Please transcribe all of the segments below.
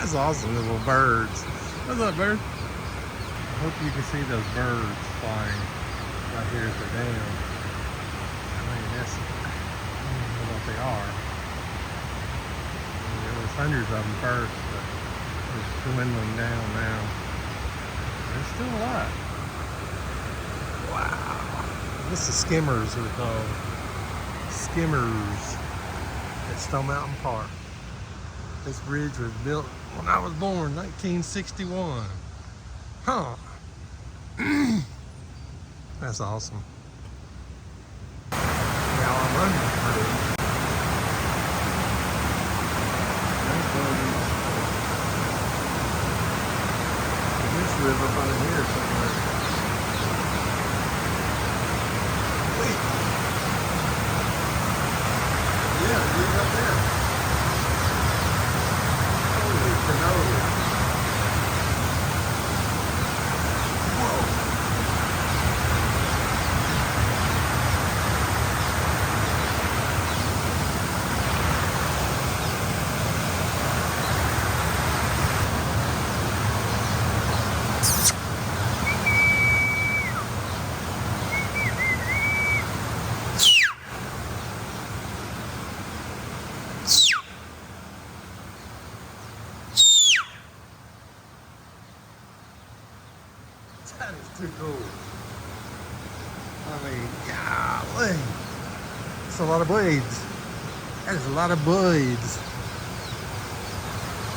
That's awesome, the little birds. What's up, bird? I hope you can see those birds flying right here at the dam. I mean, that's, I don't know what they are. I mean, there was hundreds of them first, but they're dwindling down now. There's still a lot. Wow. This is skimmers, they're called. Skimmers at Stone Mountain Park. This bridge was built when I was born, 1961. Huh. That's awesome. Now I'm running through. This river right here somewhere. Wait. Yeah, it's up there. Holy cannoli. Whoa. That is too cool. I mean, golly. That's a lot of blades. That is a lot of blades.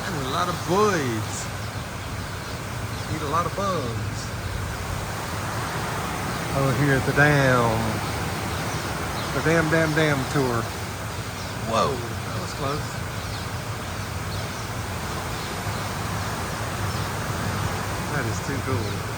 That is a lot of blades. Eat a lot of bugs. Over here at the dam. The dam tour. Whoa, that was close. That is too cool.